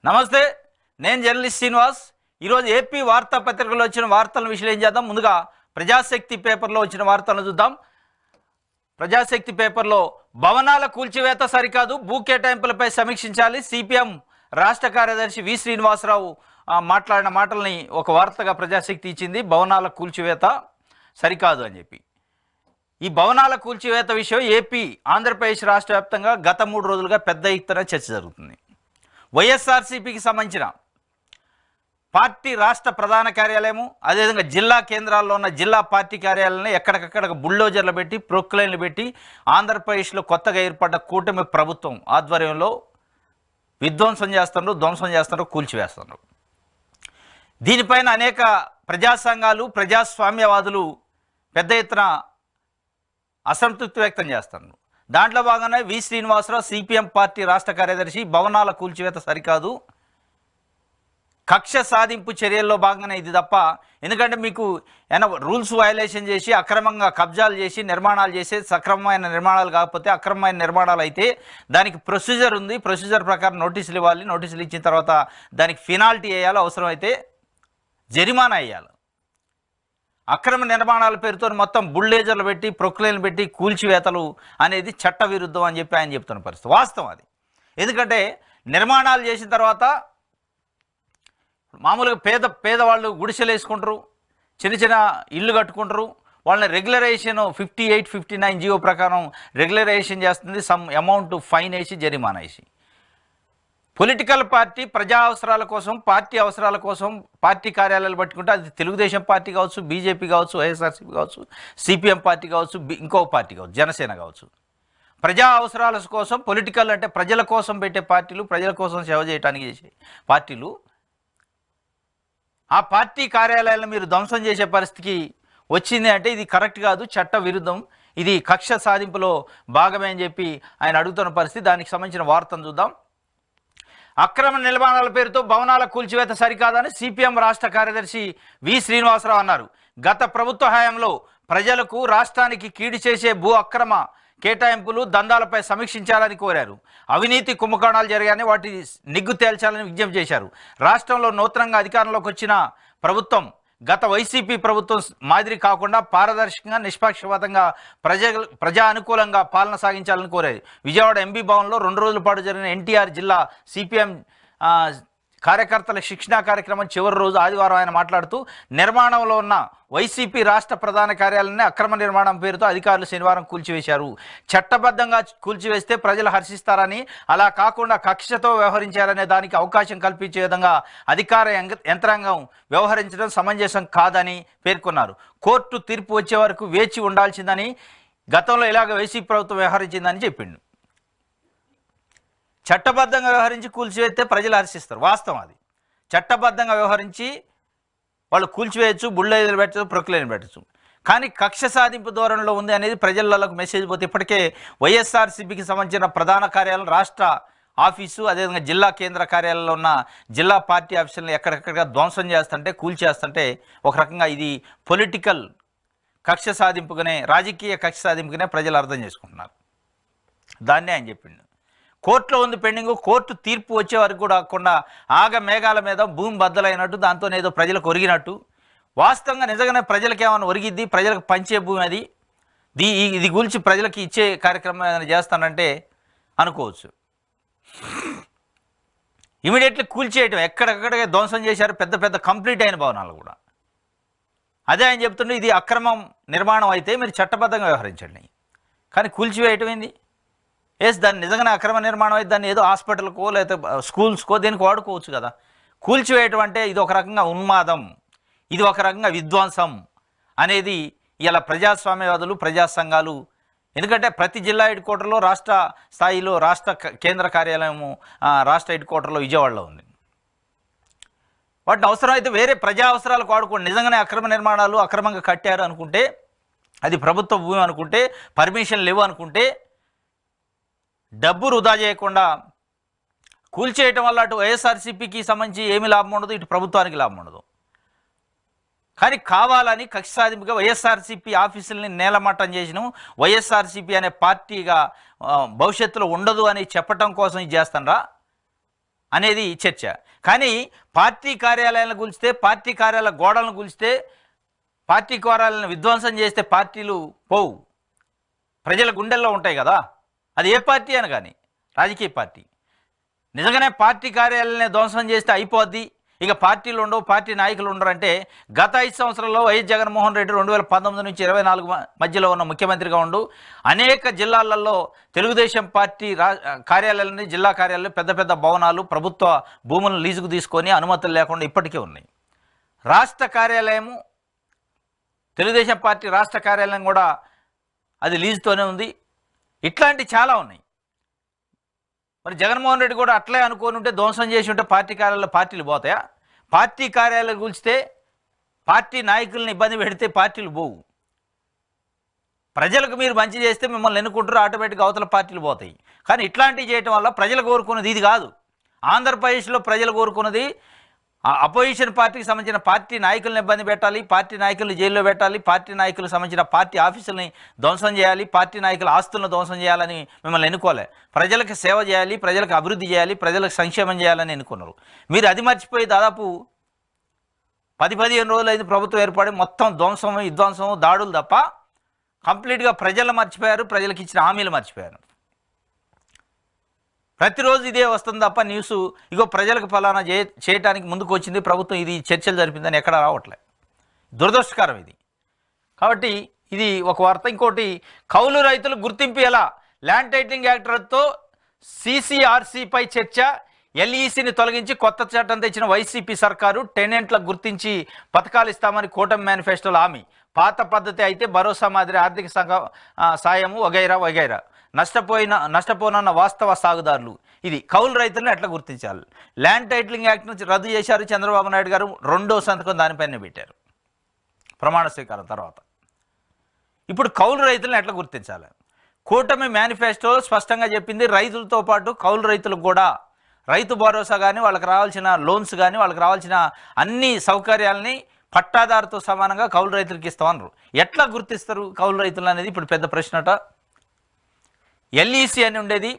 నమస్తే, నేను జర్నలిస్ట్ శ్రీనివాస్. ఈరోజు ఏపీ వార్తాపత్రికలో వచ్చిన వార్తలను విశ్లేషణ చేద్దాం. ముందుగా ప్రజాశక్తి పేపర్లో వచ్చిన వార్తలను చూద్దాం. ప్రజాశక్తి పేపర్లో భవనాల కూల్చివేత సరికాదు, భూ కేటాయింపులపై సమీక్షించాలి. సిపిఎం రాష్ట్ర కార్యదర్శి వి శ్రీనివాసరావు మాట్లాడిన మాటల్ని ఒక వార్తగా ప్రజాశక్తి ఇచ్చింది. భవనాల కూల్చివేత సరికాదు అని చెప్పి. ఈ భవనాల కూల్చివేత విషయం ఏపీ, ఆంధ్రప్రదేశ్ రాష్ట్ర వ్యాప్తంగా గత 3 రోజులుగా పెద్ద ఎత్తున చర్చ జరుగుతుంది. వైఎస్ఆర్సీపీకి సంబంధించిన పార్టీ రాష్ట్ర ప్రధాన కార్యాలయము, అదేవిధంగా జిల్లా కేంద్రాల్లో ఉన్న జిల్లా పార్టీ కార్యాలయాలను ఎక్కడికక్కడ బుల్డోజర్లు పెట్టి, ప్రొక్లైన్లు పెట్టి ఆంధ్రప్రదేశ్లో కొత్తగా ఏర్పడ్డ కూటమి ప్రభుత్వం ఆధ్వర్యంలో విధ్వంసం చేస్తున్నారు, ధ్వంసం చేస్తున్నారు, కూల్చివేస్తున్నారు. దీనిపైన అనేక ప్రజా సంఘాలు, ప్రజాస్వామ్యవాదులు పెద్ద ఎత్తున అసంతృప్తి వ్యక్తం చేస్తున్నారు. దాంట్లో భాగంగా వి శ్రీనివాసరావు, సిపిఎం పార్టీ రాష్ట్ర కార్యదర్శి, భవనాల కూల్చివేత సరికాదు, కక్ష సాధింపు చర్యల్లో భాగంగానే ఇది తప్ప, ఎందుకంటే మీకు రూల్స్ వయలేషన్ చేసి అక్రమంగా కబ్జాలు చేసి నిర్మాణాలు చేసి సక్రమమైన నిర్మాణాలు కాకపోతే, అక్రమమైన నిర్మాణాలు అయితే దానికి ప్రొసీజర్ ఉంది. ప్రొసీజర్ ప్రకారం నోటీసులు ఇవ్వాలి. నోటీసులు ఇచ్చిన తర్వాత దానికి ఫినాల్టీ వేయాలి, అవసరమైతే జరిమానా వేయాలి. అక్రమ నిర్మాణాల పేరుతో మొత్తం బుల్డేజర్లు పెట్టి, ప్రొక్లైన్లు పెట్టి కూల్చివేతలు అనేది చట్ట విరుద్ధం అని చెప్పి ఆయన చెప్తున్న పరిస్థితి వాస్తవం అది. ఎందుకంటే నిర్మాణాలు చేసిన తర్వాత మామూలుగా పేదవాళ్ళు గుడిసెలు వేసుకుంటారు, చిన్న చిన్న ఇల్లు కట్టుకుంటారు. వాళ్ళని రెగ్యులరైజేషన్ 58, 59 జీవో ప్రకారం రెగ్యులరైజేషన్ చేస్తుంది. సమ్ అమౌంట్ ఫైన్ వేసి జరిమానా వేసి. పొలిటికల్ పార్టీ ప్రజా అవసరాల కోసం, పార్టీ అవసరాల కోసం పార్టీ కార్యాలయాలు పట్టుకుంటే, అది తెలుగుదేశం పార్టీ కావచ్చు, బీజేపీ కావచ్చు, వైఎస్ఆర్సీపీ కావచ్చు, సిపిఎం పార్టీ కావచ్చు, ఇంకో పార్టీ కావచ్చు, జనసేన కావచ్చు. ప్రజా అవసరాల కోసం పొలిటికల్ అంటే ప్రజల కోసం పెట్టే పార్టీలు, ప్రజల కోసం సేవ చేయడానికి చేసే పార్టీలు, ఆ పార్టీ కార్యాలయాలను మీరు ధ్వంసం చేసే పరిస్థితికి వచ్చింది అంటే ఇది కరెక్ట్ కాదు, చట్ట విరుద్ధం, ఇది కక్ష సాధింపులో భాగమే అని చెప్పి ఆయన అడుగుతున్న పరిస్థితి. దానికి సంబంధించిన వార్తను చూద్దాం. అక్రమ నిర్మాణాల పేరుతో భవనాల కూల్చివేత సరికాదని సిపిఎం రాష్ట్ర కార్యదర్శి వి శ్రీనివాసరావు అన్నారు. గత ప్రభుత్వ హయాంలో ప్రజలకు, రాష్ట్రానికి కీడు చేసే భూ అక్రమ కేటాయింపులు, దందాలపై సమీక్షించాలని కోరారు. అవినీతి కుంభకోణాలు జరిగాయని వాటి నిగ్గు తేల్చాలని విజ్ఞప్తి చేశారు. రాష్ట్రంలో నూతనంగా అధికారంలోకి వచ్చిన ప్రభుత్వం గత వైసీపీ ప్రభుత్వం మాదిరి కాకుండా పారదర్శకంగా, నిష్పక్షపాతంగా, ప్రజా అనుకూలంగా పాలన సాగించాలని కోరారు. విజయవాడ ఎంబీ భవన్లో 2 రోజుల పాటు జరిగిన ఎన్టీఆర్ జిల్లా సిపిఎం కార్యకర్తల శిక్షణా కార్యక్రమం చివరి రోజు ఆదివారం ఆయన మాట్లాడుతూ, నిర్మాణంలో ఉన్న వైసీపీ రాష్ట్ర ప్రధాన కార్యాలయాన్ని అక్రమ నిర్మాణం పేరుతో అధికారులు శనివారం కూల్చివేశారు. చట్టబద్ధంగా కూల్చివేస్తే ప్రజలు హర్షిస్తారని, అలా కాకుండా కక్షతో వ్యవహరించారనే దానికి అవకాశం కల్పించే విధంగా అధికార యంత్రాంగం వ్యవహరించడం సమంజసం కాదని పేర్కొన్నారు. కోర్టు తీర్పు వచ్చే వరకు వేచి ఉండాల్సిందని, గతంలో ఇలాగ వైసీపీ ప్రభుత్వం వ్యవహరించిందని చెప్పిండు. చట్టబద్ధంగా వ్యవహరించి కూల్చివేస్తే ప్రజలు హర్షిస్తారు, వాస్తవం అది. చట్టబద్ధంగా వ్యవహరించి వాళ్ళు కూల్చివేయచ్చు, బుల్డోజర్లు పెట్టచ్చు, ప్రొక్లైన్ పెట్టచ్చు. కానీ కక్ష సాధింపు ధోరణిలో ఉంది అనేది ప్రజలకు మెసేజ్ పోతే, ఇప్పటికే వైఎస్ఆర్సీపీకి సంబంధించిన ప్రధాన కార్యాలయం, రాష్ట్ర ఆఫీసు, అదేవిధంగా జిల్లా కేంద్ర కార్యాలయంలో ఉన్న జిల్లా పార్టీ ఆఫీసులను ఎక్కడెక్కడ ధ్వంసం చేస్తుంటే, కూల్చేస్తుంటే, ఒక రకంగా ఇది పొలిటికల్ కక్ష సాధింపుగానే, రాజకీయ కక్ష సాధింపుగానే ప్రజలు అర్థం చేసుకుంటున్నారు. దాన్నే ఆయన చెప్పిండు. కోర్టులో ఉంది పెండింగ్, కోర్టు తీర్పు వచ్చే వరకు కూడా కాకుండా ఆగ మేఘాల మీద భూమి బద్దలైనట్టు, దాంతో ఏదో ప్రజలకు ఒరిగినట్టు, వాస్తవంగా నిజంగానే ప్రజలకు ఏమైనా ఒరిగిద్ది, ప్రజలకు పంచే భూమి అది, ఇది గురించి ప్రజలకు ఇచ్చే కార్యక్రమం ఏదైనా చేస్తానంటే అనుకోవచ్చు. ఇమీడియట్లీ కూల్చేయటం, ఎక్కడెక్కడికే ధ్వంసం చేశారు, పెద్ద పెద్ద కంప్లీట్ అయిన భవనాలు కూడా. అదే ఆయన చెప్తుండే, ఇది అక్రమం నిర్మాణం అయితే మీరు చట్టబద్ధంగా వ్యవహరించండి, కానీ కూల్చివేయటం ఏంది? దాన్ని నిజంగానే అక్రమ నిర్మాణం అయితే దాన్ని ఏదో హాస్పిటల్కో లేకపోతే స్కూల్స్కో దేనికి వాడుకోవచ్చు కదా. కూల్చివేయటం అంటే ఇది ఒక రకంగా ఉన్మాదం, ఇది ఒక రకంగా విధ్వంసం అనేది ఇలా ప్రజాస్వామ్యవాదులు, ప్రజా సంఘాలు, ఎందుకంటే ప్రతి జిల్లా హెడ్ క్వార్టర్లో, రాష్ట్ర స్థాయిలో రాష్ట్ర కేంద్ర కార్యాలయము రాష్ట్ర హెడ్ క్వార్టర్లో విజయవాడలో ఉంది. వాటిని అవసరమైతే వేరే ప్రజా అవసరాలకు వాడుకోండి. నిజంగానే అక్రమ నిర్మాణాలు అక్రమంగా కట్టారు అనుకుంటే, అది ప్రభుత్వ భూమి అనుకుంటే, పర్మిషన్ లేవు అనుకుంటే, డబ్బు వృధా చేయకుండా కూల్చేయటం వల్ల అటు వైఎస్ఆర్సీపీకి సంబంధించి ఏమి లాభం ఉండదు, ఇటు ప్రభుత్వానికి లాభం ఉండదు. కానీ కావాలని కక్ష సాధింపుగా వైఎస్ఆర్సీపీ ఆఫీసుల్ని నేలమట్టం చేసినాం, వైఎస్ఆర్సీపీ అనే పార్టీగా భవిష్యత్తులో ఉండదు అని చెప్పటం కోసం ఇది చేస్తానరా? అనేది చర్చ. కానీ పార్టీ కార్యాలయాలను కూల్చితే, పార్టీ కార్యాలయ గోడలను కూల్చితే, పార్టీ కార్యాలయాలను విధ్వంసం చేస్తే పార్టీలు పోవు, ప్రజల గుండెల్లో ఉంటాయి కదా. అది ఏ పార్టీ అని కానీ, రాజకీయ పార్టీ. నిజంగానే పార్టీ కార్యాలయాన్ని ధ్వంసం చేస్తే అయిపోద్ది, ఇక పార్టీలు ఉండవు, పార్టీ నాయకులు ఉండరు అంటే గత 5 సంవత్సరాల్లో వైఎస్ జగన్మోహన్ రెడ్డి 2019 నుంచి 24 మధ్యలో ఉన్న ముఖ్యమంత్రిగా ఉండు అనేక జిల్లాలలో తెలుగుదేశం పార్టీ కార్యాలయాలని, జిల్లా కార్యాలయాలు, పెద్ద పెద్ద భవనాలు, ప్రభుత్వ భూములను లీజుకు తీసుకొని అనుమతులు లేకుండా ఇప్పటికీ ఉన్నాయి. రాష్ట్ర కార్యాలయము, తెలుగుదేశం పార్టీ రాష్ట్ర కార్యాలయం కూడా అది లీజుతోనే ఉంది. ఇట్లాంటి చాలా ఉన్నాయి. మరి జగన్మోహన్ రెడ్డి కూడా అట్లే అనుకోని ఉంటే, ధ్వంసం చేసి ఉంటే పార్టీ కార్యాలయాల్లో పార్టీలు పోతాయా? పార్టీ కార్యాలయాలు కూల్చితే, పార్టీ నాయకులను ఇబ్బంది పెడితే పార్టీలు పోవు. ప్రజలకు మీరు మంచి చేస్తే మిమ్మల్ని ఎన్నుకుంటారు, ఆటోమేటిక్గా అవతల పార్టీలు పోతాయి. కానీ ఇట్లాంటివి చేయటం వల్ల ప్రజలు కోరుకున్నది ఇది కాదు. ఆంధ్రప్రదేశ్లో ప్రజలు కోరుకున్నది అపోజిషన్ పార్టీకి సంబంధించిన పార్టీ నాయకులను ఇబ్బంది పెట్టాలి, పార్టీ నాయకులను జైల్లో పెట్టాలి, పార్టీ నాయకులకు సంబంధించిన పార్టీ ఆఫీసుల్ని ధ్వంసం చేయాలి, పార్టీ నాయకుల ఆస్తులను ధ్వంసం చేయాలని మిమ్మల్ని ఎన్నుకోలే. ప్రజలకు సేవ చేయాలి, ప్రజలకు అభివృద్ధి చేయాలి, ప్రజలకు సంక్షేమం చేయాలని ఎన్నుకున్నారు. మీరు అది మర్చిపోయి దాదాపు 10-15 రోజులు అయింది ప్రభుత్వం ఏర్పడి, మొత్తం ధ్వంసం, విధ్వంసం, దాడులు తప్ప కంప్లీట్గా ప్రజలు మర్చిపోయారు, ప్రజలకు ఇచ్చిన హామీలు మర్చిపోయారు. ప్రతిరోజు ఇదే వస్తుంది తప్ప న్యూస్ ఇగో ప్రజలకు ఫలానా చేయడానికి ముందుకు వచ్చింది ప్రభుత్వం, ఇది చర్చలు జరిపిందని ఎక్కడ రావట్లే. దురదృష్టకరం ఇది. కాబట్టి ఇది ఒక వార్త. ఇంకోటి, కౌలు రైతులు గుర్తింపు ఎలా? ల్యాండ్ టైటిలింగ్ యాక్ట్ రద్దుతో CCRCపై చర్చ. LECని తొలగించి కొత్త చట్టం తెచ్చిన వైసీపీ సర్కారు టెనెంట్లకు గుర్తించి పథకాలు ఇస్తామని కూటమి మేనిఫెస్టోలో హామీ. పాత పద్ధతి అయితే భరోసా మాదిరి ఆర్థిక సాయము వగైరా వగైరా. నష్టపోనన్న వాస్తవ సాగుదారులు. ఇది కౌలు రైతులను ఎట్లా గుర్తించాలి? ల్యాండ్ టైటిలింగ్ యాక్ట్ నుంచి రద్దు చేశారు చంద్రబాబు నాయుడు గారు. 2వ సంతకం దానిపైన పెట్టారు ప్రమాణ స్వీకారం తర్వాత. ఇప్పుడు కౌలు రైతులను ఎట్లా గుర్తించాలి? కూటమి మేనిఫెస్టో స్పష్టంగా చెప్పింది, రైతులతో పాటు కౌలు రైతులకు కూడా రైతు భరోసా కానీ, వాళ్ళకి రావాల్సిన లోన్స్ కానీ, వాళ్ళకి రావాల్సిన అన్ని సౌకర్యాలని పట్టాదారుతో సమానంగా కౌలు రైతులకు ఇస్తామన్నారు. ఎట్లా గుర్తిస్తారు కౌలు రైతులు అనేది ఇప్పుడు పెద్ద ప్రశ్నట. LEC అని ఉండేది,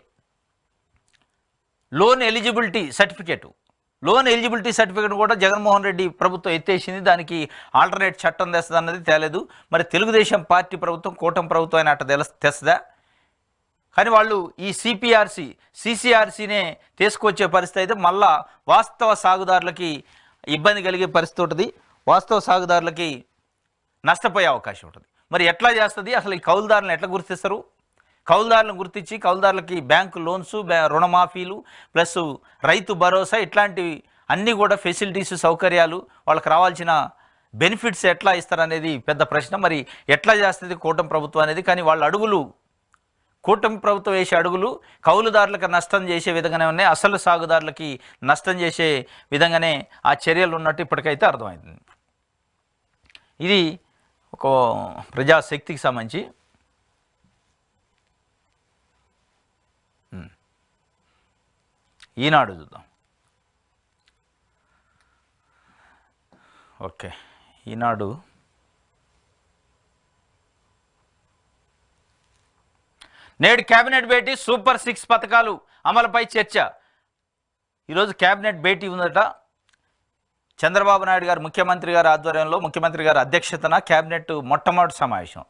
loan eligibility certificate. Loan eligibility certificate కూడా జగన్మోహన్ రెడ్డి ప్రభుత్వం ఎత్తేసింది. దానికి ఆల్టర్నేట్ చట్టం తెస్తుంది అన్నది తేలేదు. మరి తెలుగుదేశం పార్టీ ప్రభుత్వం, కూటమి ప్రభుత్వం అయినా అట్ట తెస్తుందా? కానీ వాళ్ళు ఈ CCRCనే తీసుకొచ్చే పరిస్థితి అయితే మళ్ళా వాస్తవ సాగుదారులకి ఇబ్బంది కలిగే పరిస్థితి ఉంటుంది, వాస్తవ సాగుదారులకి నష్టపోయే అవకాశం ఉంటుంది. మరి ఎట్లా చేస్తుంది అసలు? ఈ కౌలుదారులను ఎట్లా గుర్తిస్తారు? కౌలుదారులను గుర్తించి కౌలుదారులకి bank loans, రుణమాఫీలు, plus Rythu Bharosa, ఇట్లాంటివి అన్నీ కూడా ఫెసిలిటీస్, సౌకర్యాలు, వాళ్ళకి రావాల్సిన బెనిఫిట్స్ ఎట్లా ఇస్తారనేది పెద్ద ప్రశ్న. మరి ఎట్లా చేస్తుంది కూటమి ప్రభుత్వం అనేది? కానీ వాళ్ళ అడుగులు, కూటమి ప్రభుత్వం వేసే అడుగులు కౌలుదారులకు నష్టం చేసే విధంగానే ఉన్నాయి, అసలు సాగుదారులకి నష్టం చేసే విధంగానే ఆ చర్యలు ఉన్నట్టు ఇప్పటికైతే అర్థమైంది. ఇది ఒక ప్రజాశక్తికి సంబంధించి. ఈనాడు చూద్దాం. ఓకే, ఈనాడు నేడు కేబినెట్ భేటీ, సూపర్ 6 పథకాలు అమలుపై చర్చ. ఈరోజు కేబినెట్ భేటీ ఉందట. చంద్రబాబు నాయుడు గారు ముఖ్యమంత్రి గారి ఆధ్వర్యంలో, ముఖ్యమంత్రి గారి అధ్యక్షతన కేబినెట్ మొట్టమొదటి సమావేశం.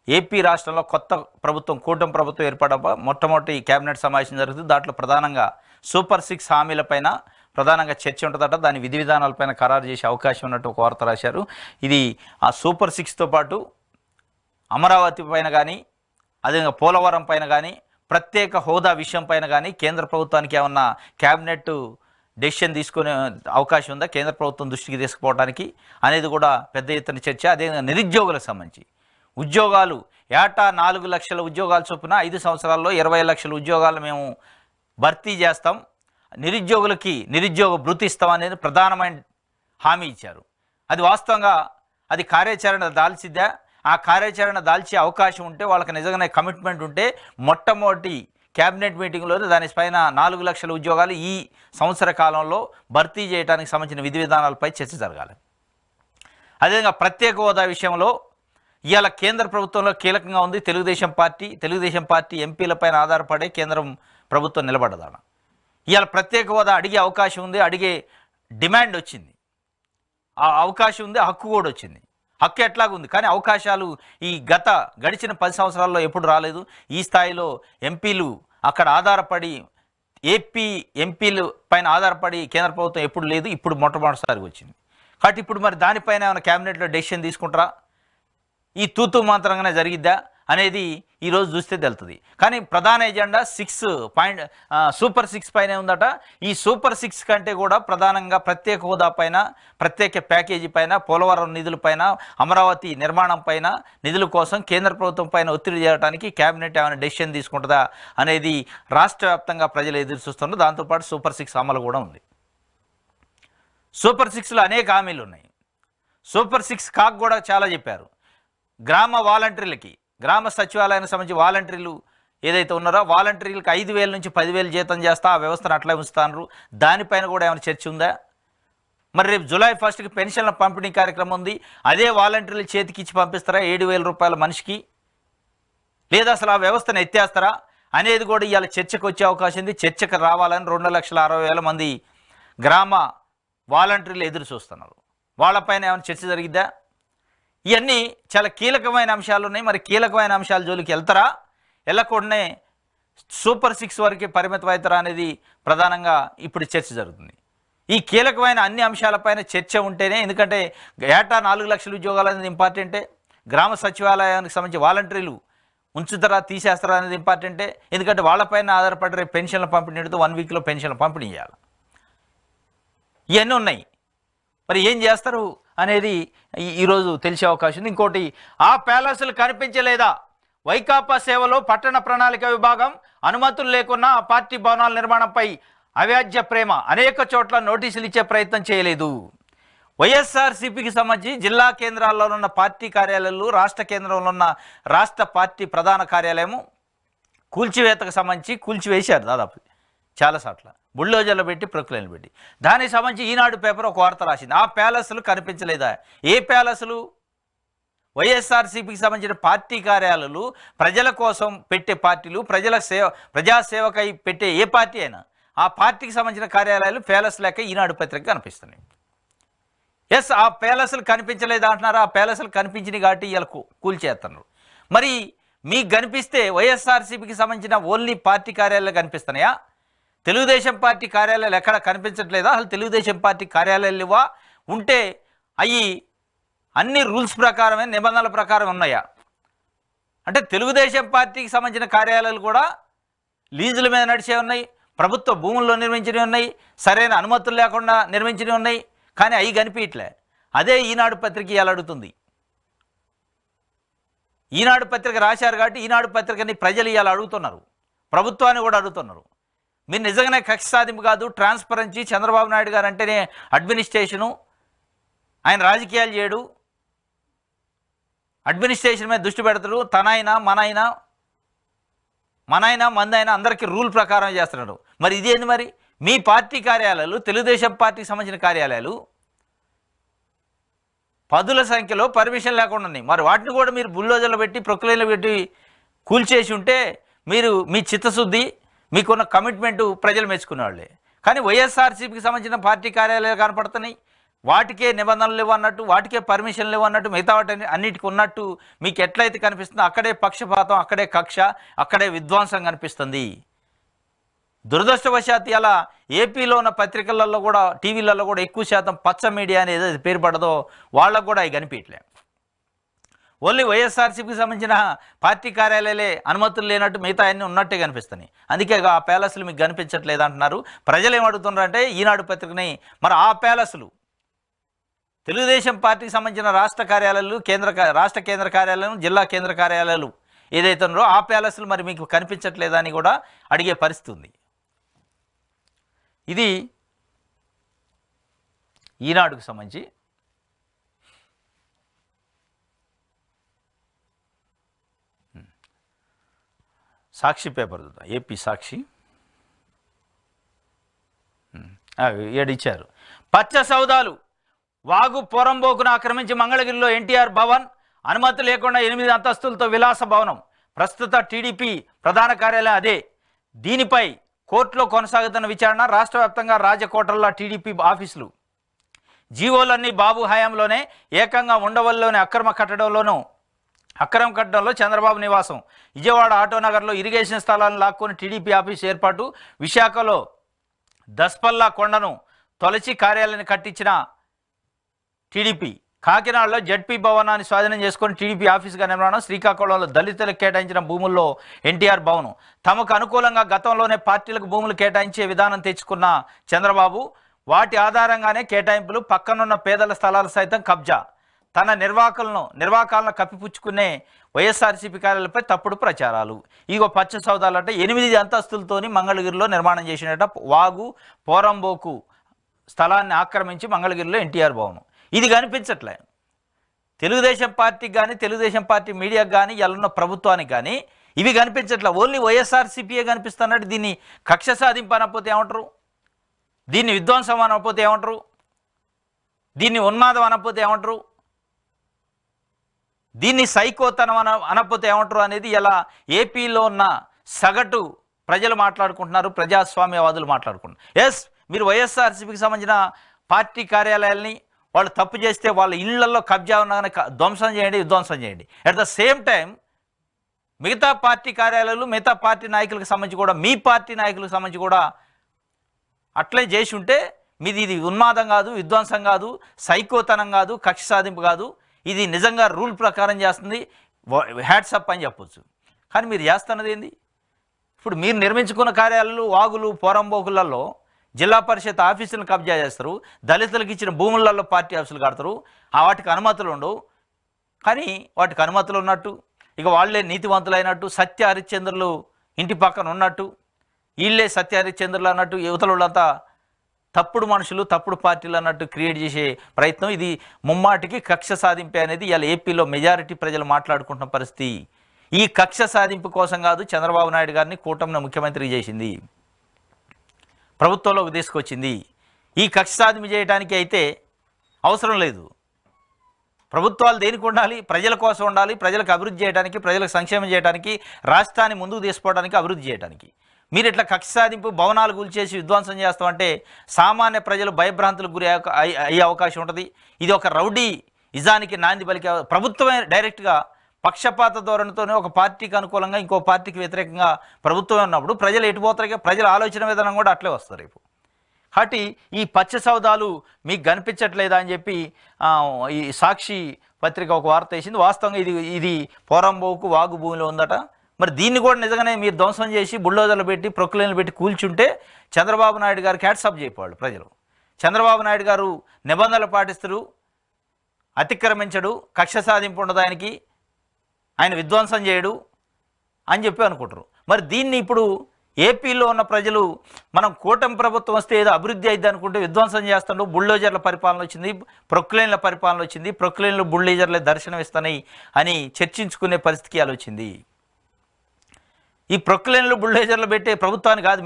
ఏపీ రాష్ట్రంలో కొత్త ప్రభుత్వం, కూటమి ప్రభుత్వం ఏర్పడప మొట్టమొదటి కేబినెట్ సమావేశం జరుగుతుంది. దాంట్లో ప్రధానంగా సూపర్ 6 హామీలపైన ప్రధానంగా చర్చ ఉంటుందట. దాని విధి విధానాలపైన ఖరారు చేసే అవకాశం ఉన్నట్టు ఒక వార్త రాశారు. ఇది ఆ సూపర్ 6తో పాటు అమరావతి పైన కానీ, అదేవిధంగా పోలవరం పైన కానీ, ప్రత్యేక హోదా విషయం పైన కానీ కేంద్ర ప్రభుత్వానికి ఏమన్నా కేబినెట్ డెసిషన్ తీసుకునే అవకాశం ఉందా, కేంద్ర ప్రభుత్వం దృష్టికి తీసుకుపోవడానికి అనేది కూడా పెద్ద ఎత్తున చర్చ. అదేవిధంగా నిరుద్యోగులకు సంబంధించి ఉద్యోగాలు, ఏటా 4 లక్షల ఉద్యోగాలు చొప్పున 5 సంవత్సరాల్లో 20 లక్షల ఉద్యోగాలు మేము భర్తీ చేస్తాం, నిరుద్యోగులకి నిరుద్యోగ భృతి ఇస్తాం అనేది ప్రధానమైన హామీ ఇచ్చారు. అది వాస్తవంగా అది కార్యాచరణ దాల్చిద్దా? ఆ కార్యాచరణ దాల్చే అవకాశం ఉంటే, వాళ్ళకి నిజంగానే కమిట్మెంట్ ఉంటే మొట్టమొదటి క్యాబినెట్ మీటింగ్లో దానిపైన 4 లక్షల ఉద్యోగాలు ఈ సంవత్సర కాలంలో భర్తీ చేయడానికి సంబంధించిన విధి విధానాలపై చర్చ జరగాలి. అదేవిధంగా ప్రత్యేక హోదా విషయంలో ఇవాళ కేంద్ర ప్రభుత్వంలో కీలకంగా ఉంది తెలుగుదేశం పార్టీ ఎంపీలపైన ఆధారపడే కేంద్రం ప్రభుత్వం నిలబడదాన. ఇవాళ ప్రత్యేక హోదా అడిగే అవకాశం ఉంది, అడిగే డిమాండ్ వచ్చింది, ఆ అవకాశం ఉంది, హక్కు కూడా వచ్చింది. హక్కు ఎట్లాగుంది, కానీ అవకాశాలు ఈ గడిచిన 10 సంవత్సరాల్లో ఎప్పుడు రాలేదు. ఈ స్థాయిలో ఎంపీలు అక్కడ ఆధారపడి, ఏపీ ఎంపీలు పైన ఆధారపడి కేంద్ర ప్రభుత్వం ఎప్పుడు లేదు, ఇప్పుడు మొట్టమొదటిసారిగా వచ్చింది. కాబట్టి ఇప్పుడు మరి దానిపైన ఏమైనా క్యాబినెట్లో డెసిషన్ తీసుకుంటారా, ఈ తూతూ మాత్రంగానే జరిగిద్దా అనేది ఈరోజు చూస్తే తెలుస్తుంది. కానీ ప్రధాన ఎజెండా సూపర్ 6 పైనే ఉందట. ఈ సూపర్ 6 కంటే కూడా ప్రధానంగా ప్రత్యేక హోదా పైన, ప్రత్యేక ప్యాకేజీ పైన, పోలవరం నిధుల పైన, అమరావతి నిర్మాణం పైన నిధుల కోసం కేంద్ర ప్రభుత్వం పైన ఒత్తిడి చేయడానికి క్యాబినెట్ ఏమైనా డెసిషన్ తీసుకుంటుందా అనేది రాష్ట్ర వ్యాప్తంగా ప్రజలు ఎదురు చూస్తున్నారు. దాంతోపాటు సూపర్ 6 అమలు కూడా ఉంది. సూపర్ 6లో అనేక హామీలు ఉన్నాయి. సూపర్ 6 కాక కూడా చాలా చెప్పారు. గ్రామ వాలంటీర్లకి, గ్రామ సచివాలయానికి సంబంధించి వాలంటీర్లు ఏదైతే ఉన్నారో వాలంటీర్లకు 5,000 నుంచి 10,000 జీతం చేస్తా, ఆ వ్యవస్థను అట్లా ఉంచుతారు. దానిపైన కూడా ఏమైనా చర్చ ఉందా? మరి రేపు జూలై 1కి పెన్షన్ల పంపిణీ కార్యక్రమం ఉంది, అదే వాలంటీర్లు చేతికి ఇచ్చి పంపిస్తారా 7,000 రూపాయల మనిషికి, లేదా అసలు ఆ వ్యవస్థను ఎత్తేస్తారా అనేది కూడా ఇవాళ చర్చకు వచ్చే అవకాశం ఉంది. చర్చకు రావాలని 2,60,000 మంది గ్రామ వాలంటీర్లు ఎదురు చూస్తున్నారు. వాళ్ళపైన ఏమైనా చర్చ జరిగిద్దా? ఇవన్నీ చాలా కీలకమైన అంశాలు ఉన్నాయి. మరి కీలకమైన అంశాల జోలికి వెళ్తారా, వెళ్ళకుండానే సూపర్ 6 వరకే పరిమితం అవుతారా అనేది ప్రధానంగా ఇప్పుడు చర్చ జరుగుతుంది. ఈ కీలకమైన అన్ని అంశాలపైన చర్చ ఉంటేనే, ఎందుకంటే ఏటా 4 లక్షల ఉద్యోగాలు అనేది ఇంపార్టెంటే, గ్రామ సచివాలయానికి సంబంధించి వాలంటీర్లు ఉంచుతారా తీసేస్తారా అనేది ఇంపార్టెంటే, ఎందుకంటే వాళ్ళపైన ఆధారపడి రేపు పెన్షన్ల పంపిణీతో 1 వీక్లో పెన్షన్ల పంపిణీ చేయాలి. ఇవన్నీ ఉన్నాయి. మరి ఏం చేస్తారు అనేది ఈరోజు తెలిసే అవకాశం ఉంది. ఇంకోటి, ఆ ప్యాలెస్లు కనిపించలేదా? వైకాపా సేవలో పట్టణ ప్రణాళిక విభాగం అనుమతులు లేకున్నా ఆ పార్టీ భవనాల నిర్మాణంపై అవ్యాజ్య ప్రేమ, అనేక చోట్ల నోటీసులు ఇచ్చే ప్రయత్నం చేయలేదు. వైఎస్ఆర్సీపీకి సంబంధించి జిల్లా కేంద్రాల్లో ఉన్న పార్టీ కార్యాలయాలు, రాష్ట్ర కేంద్రంలో ఉన్న రాష్ట్ర పార్టీ ప్రధాన కార్యాలయము కూల్చివేతకు సంబంధించి కూల్చివేశారు. దాదాపు చాలా సార్లు బుల్డోజర్లు పెట్టి, ప్రొక్లైన్లు పెట్టి. దానికి సంబంధించి ఈనాడు పేపర్ ఒక వార్త రాసింది. ఆ ప్యాలెస్లు కనిపించలేదా? ఏ ప్యాలెస్లు? వైఎస్ఆర్సీపీకి సంబంధించిన పార్టీ కార్యాలయాలు, ప్రజల కోసం పెట్టే పార్టీలు, ప్రజాసేవకై పెట్టే ఏ పార్టీ అయినా ఆ పార్టీకి సంబంధించిన కార్యాలయాలు ప్యాలెస్ లేక ఈనాడు పత్రిక కనిపిస్తున్నాయి. ఎస్, ఆ ప్యాలెస్లు కనిపించలేదా అంటున్నారు. ఆ ప్యాలెస్లు కనిపించినాయి కాబట్టి ఇలా కూల్చేస్తున్నారు. మరి మీకు కనిపిస్తే వైఎస్ఆర్సీపీకి సంబంధించిన ఓన్లీ పార్టీ కార్యాలయాలు కనిపిస్తున్నాయా? తెలుగుదేశం పార్టీ కార్యాలయాలు ఎక్కడ కనిపించట్లేదా? అసలు తెలుగుదేశం పార్టీ కార్యాలయాలు ఇవ్వా? ఉంటే అవి అన్ని రూల్స్ ప్రకారమే, నిబంధనల ప్రకారం ఉన్నాయా? అంటే తెలుగుదేశం పార్టీకి సంబంధించిన కార్యాలయాలు కూడా లీజుల మీద నడిచే ఉన్నాయి, ప్రభుత్వ భూముల్లో నిర్మించినవి ఉన్నాయి, సరైన అనుమతులు లేకుండా నిర్మించినవి ఉన్నాయి. కానీ అవి కనిపించట్లే. అదే ఈనాడు పత్రిక ఇవాళ అడుగుతుంది. ఈనాడు పత్రిక రాశారు కాబట్టి ఈనాడు పత్రికని ప్రజలు ఇవాళ అడుగుతున్నారు, ప్రభుత్వాన్ని కూడా అడుగుతున్నారు. మీరు నిజంగానే కక్ష సాధింపు కాదు, ట్రాన్స్పరెన్సీ, చంద్రబాబు నాయుడు గారు అంటేనే అడ్మినిస్ట్రేషను, ఆయన రాజకీయాలు చేయడు, అడ్మినిస్ట్రేషన్ మీద దృష్టి పెడతాడు. తనైనా మనైనా మందైనా అందరికీ రూల్ ప్రకారం చేస్తున్నాడు. మరి ఇదేంది? మరి మీ పార్టీ కార్యాలయాలు, తెలుగుదేశం పార్టీకి సంబంధించిన కార్యాలయాలు పదుల సంఖ్యలో పర్మిషన్ లేకుండా ఉన్నాయి. మరి వాటిని కూడా మీరు బుల్డోజర్లు పెట్టి, ప్రొక్లైన్లు పెట్టి కూల్చేసి ఉంటే మీరు మీ చిత్తశుద్ధి, మీకున్న కమిట్మెంటు ప్రజలు మెచ్చుకునేవాళ్ళే. కానీ వైఎస్ఆర్సీపీకి సంబంధించిన పార్టీ కార్యాలయాలు కనపడుతున్నాయి, వాటికే నిబంధనలు లేవు అన్నట్టు, వాటికే పర్మిషన్ లేవు అన్నట్టు, మిగతా వాటి అన్నిటికీ ఉన్నట్టు మీకు ఎట్లయితే కనిపిస్తుందో అక్కడే పక్షపాతం, అక్కడే కక్ష, అక్కడే విధ్వంసం కనిపిస్తుంది. దురదృష్టవశాత్తు అలా ఏపీలో ఉన్న పత్రికలలో కూడా, టీవీలలో కూడా ఎక్కువ శాతం పచ్చ మీడియా అనేది ఏదైతే పేరు పడదో వాళ్ళకు కూడా అవి కనిపించలే. ఓన్లీ వైఎస్ఆర్సీపీకి సంబంధించిన పార్టీ కార్యాలయాలే అనుమతులు లేనట్టు మిగతా అన్నీ ఉన్నట్టే కనిపిస్తున్నాయి. అందుకే ఆ ప్యాలెస్లు మీకు కనిపించట్లేదు అంటున్నారు. ప్రజలు ఏమడుగుతున్నారంటే ఈనాడు పత్రికని, మరి ఆ ప్యాలెస్లు తెలుగుదేశం పార్టీకి సంబంధించిన రాష్ట్ర కార్యాలయాలు, రాష్ట్ర కేంద్ర కార్యాలయాలు, జిల్లా కేంద్ర కార్యాలయాలు ఏదైతే ఉన్నారో ఆ ప్యాలెస్లు మరి మీకు కనిపించట్లేదా అని కూడా అడిగే పరిస్థితి ఉంది. ఇది ఈనాడుకు సంబంధించి. సాక్షి పేపర్ చూద్దాం. ఏపీ సాక్షి ఏడిచ్చారు. పచ్చ సౌదాలు, వాగు పోరంబోకును ఆక్రమించి మంగళగిరిలో ఎన్టీఆర్ భవన్, అనుమతి లేకుండా 8 అంతస్తులతో విలాస భవనం. ప్రస్తుత టీడీపీ ప్రధాన కార్యాలయం అదే. దీనిపై కోర్టులో కొనసాగుతున్న విచారణ. రాష్ట్ర వ్యాప్తంగా రాజకోటల్లో టీడీపీ ఆఫీసులు. జీవోలన్నీ బాబు హయాంలోనే. ఏకంగా ఉండవల్లిలోని అక్రమ కట్టడంలో చంద్రబాబు నివాసం. విజయవాడ ఆటోనగర్లో ఇరిగేషన్ స్థలాలను లాక్కొని టీడీపీ ఆఫీసు ఏర్పాటు. విశాఖలో దస్పల్లా కొండను తొలచి కార్యాలయాన్ని కట్టించిన టీడీపీ. కాకినాడలో జడ్పీ భవనాన్ని స్వాధీనం చేసుకొని టీడీపీ ఆఫీసుగా నిర్మాణం. శ్రీకాకుళంలో దళితులకు కేటాయించిన భూముల్లో ఎన్టీఆర్ భవనం. తమకు అనుకూలంగా గతంలోనే పార్టీలకు భూములు కేటాయించే విధానం తెచ్చుకున్న చంద్రబాబు వాటి ఆధారంగానే కేటాయింపులు. పక్కనున్న పేదల స్థలాలు సైతం కబ్జా. తన నిర్వాకాలను కప్పిపుచ్చుకునే వైఎస్ఆర్సీపీ కార్యాలయంపై తప్పుడు ప్రచారాలు. ఇగో పచ్చ సౌదాలంటే 8 అంతస్తులతోని మంగళగిరిలో నిర్మాణం చేసినట్ట వాగు పోరంబోకు స్థలాన్ని ఆక్రమించి మంగళగిరిలో ఎన్టీఆర్ భవనం. ఇది కనిపించట్లే తెలుగుదేశం పార్టీకి కానీ తెలుగుదేశం పార్టీ మీడియాకు కానీ ఎల్లున్న ప్రభుత్వానికి కానీ ఇవి కనిపించట్లే. ఓన్లీ వైఎస్ఆర్సీపీయే కనిపిస్తున్నట్టు. దీన్ని కక్ష సాధింపు అనకపోతే ఏమంటారు? దీన్ని విధ్వంసం అనకపోతే ఏమంటారు? దీన్ని ఉన్మాదం అనకపోతే ఏమంటారు? దీన్ని సైకోతనం అనకపోతే ఏమంటారు అనేది ఇలా ఏపీలో ఉన్న సగటు ప్రజలు మాట్లాడుకుంటున్నారు, ప్రజాస్వామ్యవాదులు మాట్లాడుకుంటున్నారు. ఎస్, మీరు వైఎస్ఆర్సీపీకి సంబంధించిన పార్టీ కార్యాలయాల్ని వాళ్ళు తప్పు చేస్తే వాళ్ళ ఇళ్లలో కబ్జా ఉన్నాగానే ధ్వంసం చేయండి, విధ్వంసం చేయండి. అట్ ద సేమ్ టైం మిగతా పార్టీ కార్యాలయాలు మిగతా పార్టీ నాయకులకు సంబంధించి కూడా మీ పార్టీ నాయకులకు సంబంధించి కూడా అట్లే చేసి ఉంటే మీది ఇది ఉన్మాదం కాదు, విధ్వంసం కాదు, సైకోతనం కాదు, కక్ష సాధింపు కాదు. ఇది నిజంగా రూల్ ప్రకారం చేస్తుంది, హ్యాట్సప్ అని చెప్పొచ్చు. కానీ మీరు చేస్తున్నది ఏంది? ఇప్పుడు మీరు నిర్మించుకున్న కార్యాలయాలు వాగులు పోరంబోకులలో జిల్లా పరిషత్ ఆఫీసులను కబ్జా చేస్తారు. దళితులకు ఇచ్చిన భూములలో పార్టీ ఆఫీసులు కడతారు. వాటికి అనుమతులు ఉండవు. కానీ వాటికి అనుమతులు ఉన్నట్టు ఇక వాళ్ళే నీతివంతులైనట్టు, సత్య హరిశ్చంద్రులు ఇంటి పక్కన ఉన్నట్టు, వీళ్ళే సత్య హరిశ్చంద్రులు అన్నట్టు, యువతలంతా తప్పుడు మనుషులు, తప్పుడు పార్టీలు అన్నట్టు క్రియేట్ చేసే ప్రయత్నం. ఇది ముమ్మాటికి కక్ష సాధింపే అనేది ఇలా ఏపీలో మెజారిటీ ప్రజలు మాట్లాడుకుంటున్న పరిస్థితి. ఈ కక్ష సాధింపు కోసం కాదు చంద్రబాబు నాయుడు గారిని కూటమిని ముఖ్యమంత్రి చేసింది, ప్రభుత్వంలోకి తీసుకొచ్చింది. ఈ కక్ష సాధింపు చేయడానికి అయితే అవసరం లేదు. ప్రభుత్వాలు దేనికి ఉండాలి? ప్రజల కోసం ఉండాలి, ప్రజలకు అభివృద్ధి చేయడానికి, ప్రజలకు సంక్షేమం చేయడానికి, రాష్ట్రాన్ని ముందుకు తీసుకోవడానికి, అభివృద్ధి చేయడానికి. మీరు ఇట్లా కక్ష సాధింపు భవనాలు కూల్చేసి విధ్వంసం చేస్తామంటే సామాన్య ప్రజలు భయభ్రాంతులకు గురి అయ్యే అవకాశం ఉంటుంది. ఇది ఒక రౌడీ ఇజానికి నాంది పలికే. ప్రభుత్వమే డైరెక్ట్గా పక్షపాత ధోరణితోనే ఒక పార్టీకి అనుకూలంగా ఇంకో పార్టీకి వ్యతిరేకంగా ప్రభుత్వమే ఉన్నప్పుడు ప్రజలు ఎటుపోతారు? ప్రజల ఆలోచన విధానం కూడా అట్లే వస్తారు రేపు. కాబట్టి ఈ పచ్చ సౌదాలు మీకు కనిపించట్లేదా అని చెప్పి ఈ సాక్షి పత్రిక ఒక వార్త వేసింది. వాస్తవంగా ఇది పోరంబోకు వాగు భూమిలో ఉందట. మరి దీన్ని కూడా నిజంగానే మీరు ధ్వంసం చేసి బుల్డోజర్లు పెట్టి ప్రొక్లైన్లు పెట్టి కూల్చుంటే చంద్రబాబు నాయుడు గారికి హ్యాట్సాప్ చెప్పేవాళ్ళు ప్రజలు. చంద్రబాబు నాయుడు గారు నిబంధనలు పాటిస్తారు, అతిక్రమించడు, కక్ష సాధింపు ఉండదు ఆయనకి, ఆయన విధ్వంసం చేయడు అని చెప్పి అనుకుంటారు. మరి దీన్ని ఇప్పుడు ఏపీలో ఉన్న ప్రజలు మనం కూటమి ప్రభుత్వం వస్తే ఏదో అభివృద్ధి అయింది అనుకుంటే విధ్వంసం చేస్తాడు. బుల్డోజర్ల పరిపాలన వచ్చింది, ప్రొక్లైన్ల పరిపాలన వచ్చింది, ప్రొక్లైన్లు బుల్డోజర్లే దర్శనం ఇస్తాయి అని చర్చించుకునే పరిస్థితికి వచ్చింది. ఈ ప్రొక్లైన్లు బుల్డోజర్లు పెట్టే ప్రభుత్వాన్ని కాదు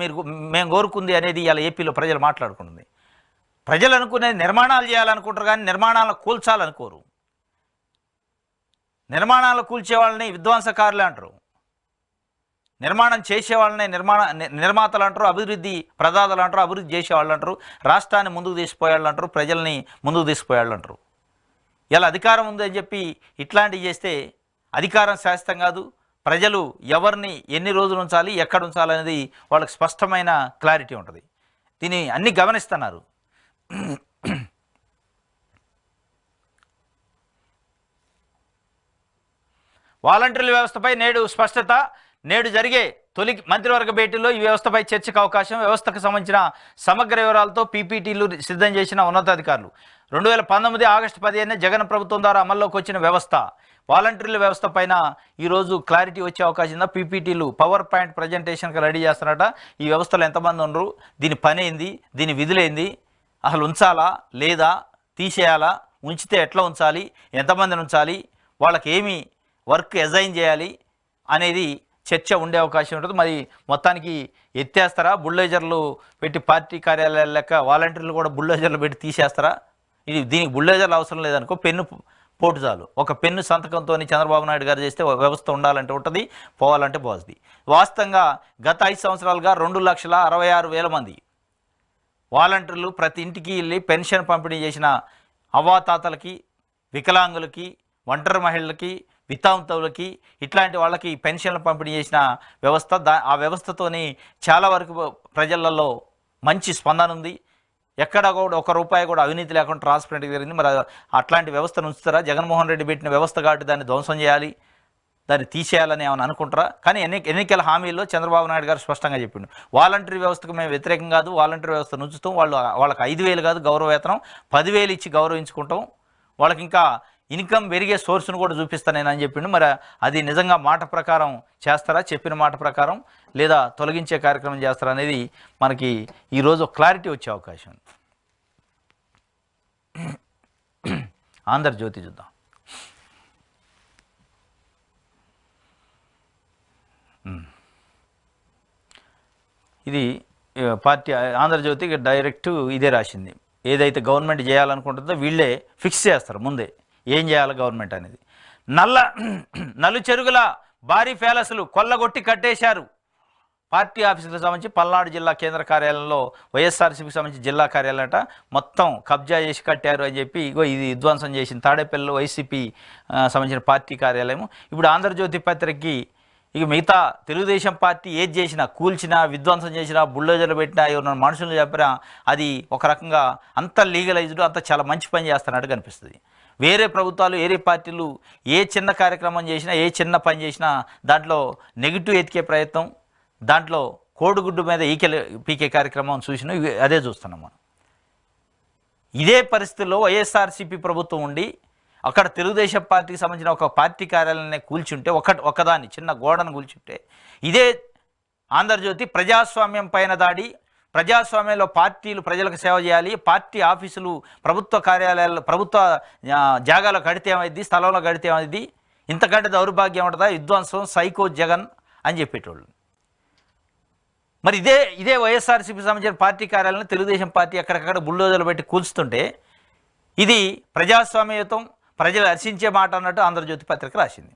మేము కోరుకుంది అనేది ఇలా ఏపీలో ప్రజలు మాట్లాడుకుంటుంది. ప్రజలు అనుకునేది నిర్మాణాలు చేయాలనుకుంటారు కానీ నిర్మాణాలను కూల్చాలనుకోరు. నిర్మాణాలు కూల్చే వాళ్ళని విధ్వంసకారులు అంటారు, నిర్మాణం చేసేవాళ్ళని నిర్మాతలు అంటారు, అభివృద్ధి ప్రదాతలు అంటారు, అభివృద్ధి చేసేవాళ్ళు అంటారు, రాష్ట్రాన్ని ముందుకు తీసుకుపోయేవాళ్ళు అంటారు, ప్రజల్ని ముందుకు తీసుకుపోయేవాళ్ళు అంటారు. ఇలా అధికారం ఉందని చెప్పి ఇట్లాంటివి చేస్తే అధికారం శాశ్వతం కాదు. ప్రజలు ఎవరిని ఎన్ని రోజులు ఉంచాలి, ఎక్కడ ఉంచాలి అనేది వాళ్ళకి స్పష్టమైన క్లారిటీ ఉంటుంది. దీన్ని అన్ని గమనిస్తున్నారు. వాలంటీర్ల వ్యవస్థపై నేడు స్పష్టత. నేడు జరిగే తొలి మంత్రివర్గ భేటీలో ఈ వ్యవస్థపై చర్చకు అవకాశం. వ్యవస్థకు సంబంధించిన సమగ్ర వివరాలతో పీపీటీలు సిద్ధం చేసిన ఉన్నతాధికారులు. 2019 ఆగస్టు 15 జగన్ ప్రభుత్వం ద్వారా అమల్లోకి వచ్చిన వ్యవస్థ. వాలంటీర్ల వ్యవస్థ పైన ఈరోజు క్లారిటీ వచ్చే అవకాశం ఉందా? పీపీటీలు పవర్ పాయింట్ ప్రజెంటేషన్కి రెడీ చేస్తున్నారట. ఈ వ్యవస్థలో ఎంతమంది ఉండరు, దీని పని ఏంది, దీని విధులేంది, అసలు ఉంచాలా లేదా, తీసేయాలా, ఉంచితే ఎట్లా ఉంచాలి, ఎంతమందిని ఉంచాలి, వాళ్ళకి ఏమి వర్క్ అసైన్ చేయాలి అనేది చర్చ ఉండే అవకాశం ఉంటుంది. మరి మొత్తానికి ఎత్తేస్తారా? బుల్డోజర్లు పెట్టి పార్టీ కార్యాలయాల లెక్క వాలంటీర్లు కూడా బుల్డోజర్లు పెట్టి తీసేస్తారా? దీనికి బుల్డోజర్లు అవసరం లేదనుకో, పోటుజాలు ఒక పెన్ను సంతకంతో చంద్రబాబు నాయుడు గారు చేస్తే వ్యవస్థ ఉండాలంటే ఉంటుంది, పోవాలంటే పోతుంది. వాస్తవంగా గత 5 సంవత్సరాలుగా 2,66,000 మంది వాలంటీర్లు ప్రతి ఇంటికి వెళ్ళి పెన్షన్ పంపిణీ చేసిన అవ్వాతాతలకి, వికలాంగులకి, ఒంటరి మహిళలకి, వితంతువులకి ఇట్లాంటి వాళ్ళకి పెన్షన్లు పంపిణీ చేసిన వ్యవస్థ. ఆ వ్యవస్థతోని చాలా వరకు ప్రజలలో మంచి స్పందన ఉంది. ఎక్కడ కూడా ₹1 కూడా అవినీతి లేకుండా ట్రాన్స్పరెంట్గా జరిగింది. మరి అట్లాంటి వ్యవస్థను ఉంచుతారా? జగన్మోహన్ రెడ్డి పెట్టిన వ్యవస్థ కాబట్టి దాన్ని ధ్వంసం చేయాలి, దాన్ని తీసేయాలని ఏమైనా అనుకుంటారా? కానీ ఎన్నికల హామీల్లో చంద్రబాబు నాయుడు గారు స్పష్టంగా చెప్పిండు, వాలంటరీ వ్యవస్థకు మేము వ్యతిరేకం కాదు, వాలంటరీ వ్యవస్థను ఉంచుతాం, వాళ్ళకి 5,000 కాదు గౌరవ వేతనం, 10,000 ఇచ్చి గౌరవించుకుంటాం, వాళ్ళకి ఇంకా ఇన్కమ్ పెరిగే సోర్స్ను కూడా చూపిస్తాను నేను అని చెప్పిండు. మరి అది నిజంగా మాట ప్రకారం చేస్తారా, చెప్పిన మాట ప్రకారం, లేదా తొలగించే కార్యక్రమం చేస్తారా అనేది మనకి ఈరోజు క్లారిటీ వచ్చే అవకాశం ఉంది. ఆంధ్రజ్యోతి చూద్దాం. ఇది పార్టీ ఆంధ్రజ్యోతి డైరెక్ట్ ఇదే రాసింది. ఏదైతే గవర్నమెంట్ చేయాలనుకుంటుందో వీళ్ళే ఫిక్స్ చేస్తారు ముందే ఏం చేయాలి గవర్నమెంట్ అనేది. నలు చెరుగుల భారీ ప్యాలెస్లు కొల్లగొట్టి కట్టేశారు. పార్టీ ఆఫీసులకు సంబంధించి పల్నాడు జిల్లా కేంద్ర కార్యాలయంలో వైఎస్ఆర్సీపీకి సంబంధించి జిల్లా కార్యాలయట మొత్తం కబ్జా చేసి కట్టారు అని చెప్పి ఇగో ఇది విధ్వంసం చేసిన తాడేపల్లిలో వైసీపీ సంబంధించిన పార్టీ కార్యాలయం. ఇప్పుడు ఆంధ్రజ్యోతి పత్రికకి ఇక మిగతా తెలుగుదేశం పార్టీ ఏది చేసినా, కూల్చినా, విధ్వంసం చేసినా, బుల్డోజర్లు పెట్టినా, ఎవరైనా మనుషులు చెప్పినా అది ఒక రకంగా అంత లీగలైజ్డ్, అంత చాలా మంచి పని చేస్తున్నట్టు కనిపిస్తుంది. వేరే ప్రభుత్వాలు, వేరే పార్టీలు ఏ చిన్న కార్యక్రమం చేసినా, ఏ చిన్న పని చేసినా దాంట్లో నెగిటివ్ ఎతికే ప్రయత్నం, దాంట్లో కోడిగుడ్డు మీద పీకే కార్యక్రమం చూసినా అదే చూస్తున్నాం మనం. ఇదే పరిస్థితుల్లో వైఎస్ఆర్సీపీ ప్రభుత్వం ఉండి అక్కడ తెలుగుదేశం పార్టీకి సంబంధించిన ఒక పార్టీ కార్యాలయాన్ని కూల్చుంటే, ఒకదాన్ని చిన్న గోడను కూల్చుంటే, ఇదే ఆంధ్రజ్యోతి ప్రజాస్వామ్యం పైన దాడి, ప్రజాస్వామ్యంలో పార్టీలు ప్రజలకు సేవ చేయాలి, పార్టీ ఆఫీసులు ప్రభుత్వ కార్యాలయాల్లో ప్రభుత్వ జాగాలో కడితే ఏమైంది, స్థలంలో కడితే ఏమైంది, ఇంతకంటే దౌర్భాగ్యం ఉంటుందా, విధ్వంసం, సైకో జగన్ అని చెప్పేటోళ్ళు. మరి ఇదే వైఎస్ఆర్సీపీ సంబంధించిన పార్టీ కార్యాలయాలను తెలుగుదేశం పార్టీ ఎక్కడికక్కడ బుల్డోజర్లు పెట్టి కూల్చుతుంటే ఇది ప్రజాస్వామ్యయుతం, ప్రజలు హర్షించే మాట అన్నట్టు ఆంధ్రజ్యోతి పత్రిక రాసింది.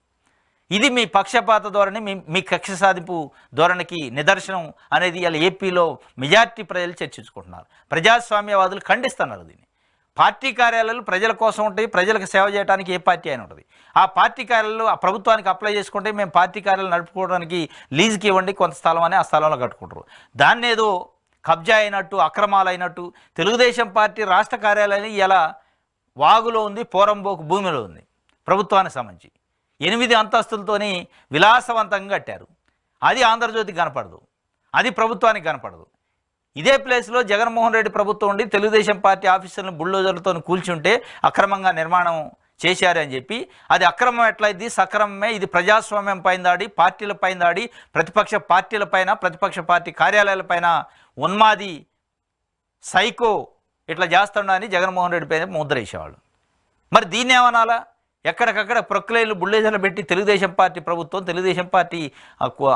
ఇది మీ పక్షపాత ధోరణి, మీ కక్ష సాధింపు ధోరణికి నిదర్శనం అనేది ఇలా ఏపీలో మెజార్టీ ప్రజలు చర్చించుకుంటున్నారు. ప్రజాస్వామ్యవాదులు ఖండిస్తున్నారు దీన్ని. పార్టీ కార్యాలయాలు ప్రజల కోసం ఉంటాయి, ప్రజలకు సేవ చేయడానికి ఏ పార్టీ అయినా ఉంటుంది. ఆ పార్టీ కార్యాలయాలు ఆ ప్రభుత్వానికి అప్లై చేసుకుంటే మేము పార్టీ కార్యాలయాలు నడుపుకోవడానికి లీజుకి ఇవ్వండి కొంత స్థలం అని ఆ స్థలంలో కట్టుకుంటారు. దాన్ని ఏదో కబ్జా అయినట్టు, అక్రమాలు అయినట్టు తెలుగుదేశం పార్టీ రాష్ట్ర కార్యాలయాన్ని ఇలా వాగులో ఉంది, పోరంబోకు భూమిలో ఉంది. ప్రభుత్వానికి సంబంధించి 8 అంతస్తులతోని విలాసవంతంగా కట్టారు. అది ఆంధ్రజ్యోతికి కనపడదు, అది ప్రభుత్వానికి కనపడదు. ఇదే ప్లేస్లో జగన్మోహన్ రెడ్డి ప్రభుత్వం ఉండి తెలుగుదేశం పార్టీ ఆఫీసులను బుల్డోజర్లతో కూల్చుంటే అక్రమంగా నిర్మాణం చేశారని చెప్పి అది అక్రమం ఎట్లయిద్ది, సక్రమమే, ఇది ప్రజాస్వామ్యం పైన దాడి, పార్టీల పైన దాడి, ప్రతిపక్ష పార్టీల పైన, ప్రతిపక్ష పార్టీ కార్యాలయాలపైన ఉన్మాది సైకో ఇట్లా చేస్తుండని జగన్మోహన్ రెడ్డి పైన ముద్ర వేసేవాళ్ళు. మరి దీన్ని ఏమనాలా? ఎక్కడికక్కడ ప్రొక్లైన్లు బుల్డోజర్లు పెట్టి తెలుగుదేశం పార్టీ ప్రభుత్వం, తెలుగుదేశం పార్టీ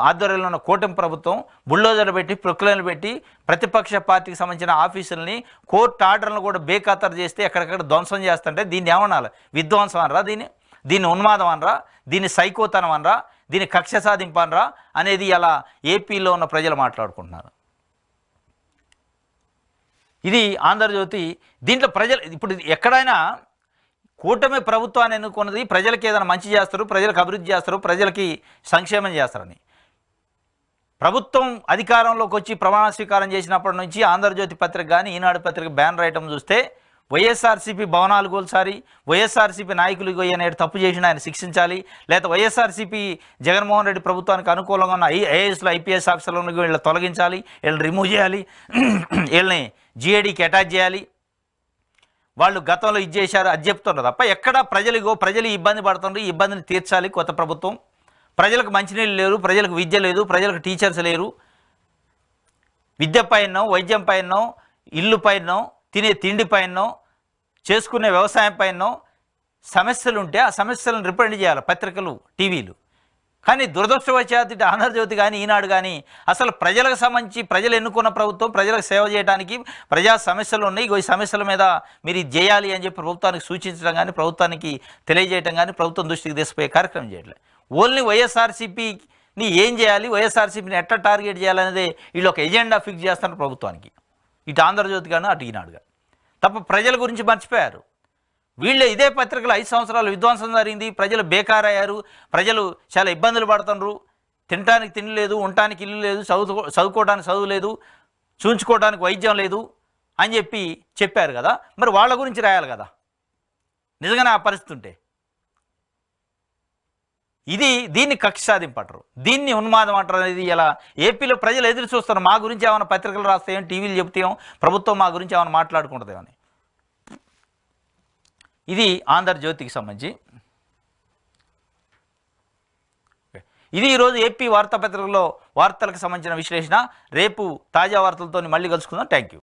ఆధ్వర్యంలో ఉన్న కూటమి ప్రభుత్వం బుల్డోజర్లు పెట్టి, ప్రొక్లైన్లు పెట్టి ప్రతిపక్ష పార్టీకి సంబంధించిన ఆఫీసుల్ని, కోర్టు ఆర్డర్లను కూడా బేఖాతరు చేస్తే ఎక్కడికక్కడ ధ్వంసం చేస్తుంటే దీన్ని ఏమనాలి? విధ్వంసం అనరా? దీన్ని ఉన్మాదం అనరా? దీన్ని సైకోతనం అనరా? దీన్ని కక్ష సాధింపు అనరా అనేది ఇలా ఏపీలో ఉన్న ప్రజలు మాట్లాడుకుంటున్నారు. ఇది ఆంధ్రజ్యోతి. దీంట్లో ప్రజలు ఇప్పుడు ఎక్కడైనా కూటమి ప్రభుత్వాన్ని ఎన్నుకున్నది ప్రజలకి ఏదైనా మంచి చేస్తారు, ప్రజలకు అభివృద్ధి చేస్తారు, ప్రజలకి సంక్షేమం చేస్తారని. ప్రభుత్వం అధికారంలోకి వచ్చి ప్రమాణ స్వీకారం చేసినప్పటి నుంచి ఆంధ్రజ్యోతి పత్రిక కానీ ఈనాడు పత్రిక బ్యానర్ ఐటమ్ చూస్తే వైఎస్ఆర్సీపీ భవనాలు కూల్చాలి, వైఎస్ఆర్సీపీ నాయకులు నేడు తప్పు చేసిన ఆయన శిక్షించాలి, లేదా వైఎస్ఆర్సీపీ జగన్మోహన్ రెడ్డి ప్రభుత్వానికి అనుకూలంగా ఉన్న ఐఏఎస్లు, ఐపీఎస్ ఆఫీసర్లను వీళ్ళని తొలగించాలి, వీళ్ళని రిమూవ్ చేయాలి, వీళ్ళని జీఏడీకి అటాచ్ చేయాలి, వాళ్ళు గతంలో ఇది చేశారు అది చెప్తున్నారు తప్ప ఎక్కడ ప్రజలు ఇబ్బంది పడుతున్నారు, ఈ ఇబ్బందిని తీర్చాలి కొత్త ప్రభుత్వం. ప్రజలకు మంచినీళ్ళు లేరు, ప్రజలకు విద్య లేదు, ప్రజలకు టీచర్స్ లేరు, విద్య పైనో, వైద్యం పైనో, ఇల్లు పైనో, తినే తిండి పైనో, చేసుకునే వ్యవసాయం పైనో సమస్యలు ఉంటే ఆ సమస్యలను రిప్రజెంట్ చేయాలి పత్రికలు, టీవీలు. కానీ దురదృష్టవశాత్తు ఇటు ఆంధ్రజ్యోతి కానీ ఈనాడు కానీ అసలు ప్రజలకు సంబంధించి ప్రజలు ఎన్నుకున్న ప్రభుత్వం ప్రజలకు సేవ చేయడానికి ప్రజా సమస్యలు ఉన్నాయి, ఈ సమస్యల మీద మీరు ఇది చేయాలి అని చెప్పి ప్రభుత్వానికి సూచించడం కానీ ప్రభుత్వానికి తెలియజేయడం కానీ ప్రభుత్వం దృష్టికి తీసుకుపోయే కార్యక్రమం చేయట్లేదు. ఓన్లీ వైఎస్ఆర్సీపీని ఏం చేయాలి, వైఎస్ఆర్సీపీని ఎట్లా టార్గెట్ చేయాలనేది వీళ్ళు ఒక ఎజెండా ఫిక్స్ చేస్తున్నారు ప్రభుత్వానికి, ఇటు ఆంధ్రజ్యోతి కానీ అటు ఈనాడు కానీ. తప్ప ప్రజల గురించి మర్చిపోయారు. వీళ్ళే ఇదే పత్రికలు 5 సంవత్సరాలు విధ్వంసం జరిగింది, ప్రజలు బేకారయ్యారు, ప్రజలు చాలా ఇబ్బందులు పడుతున్నారు, తినడానికి తిండి లేదు, ఉండటానికి ఇల్లు లేదు, చదువుకోవడానికి చదువు లేదు, చూంచుకోవడానికి వైద్యం లేదు అని చెప్పారు కదా. మరి వాళ్ళ గురించి రాయాలి కదా నిజంగానే ఆ పరిస్థితి ఉంటే. దీన్ని కక్ష సాధింపటరు, దీన్ని ఉన్మాదం అంటారు అనేది ఇలా ఏపీలో ప్రజలు ఎదురు చూస్తారు. మా గురించి ఏమైనా పత్రికలు రాస్తాయో, టీవీలు చెప్తాం, ప్రభుత్వం మా గురించి ఏమైనా మాట్లాడుకుంటుందేమని. ఇది ఆంధ్రజ్యోతికి సంబంధించి. ఇది ఈరోజు ఏపీ వార్తాపత్రికలో వార్తలకు సంబంధించిన విశ్లేషణ. రేపు తాజా వార్తలతో మళ్ళీ కలుసుకుందాం. Thank you.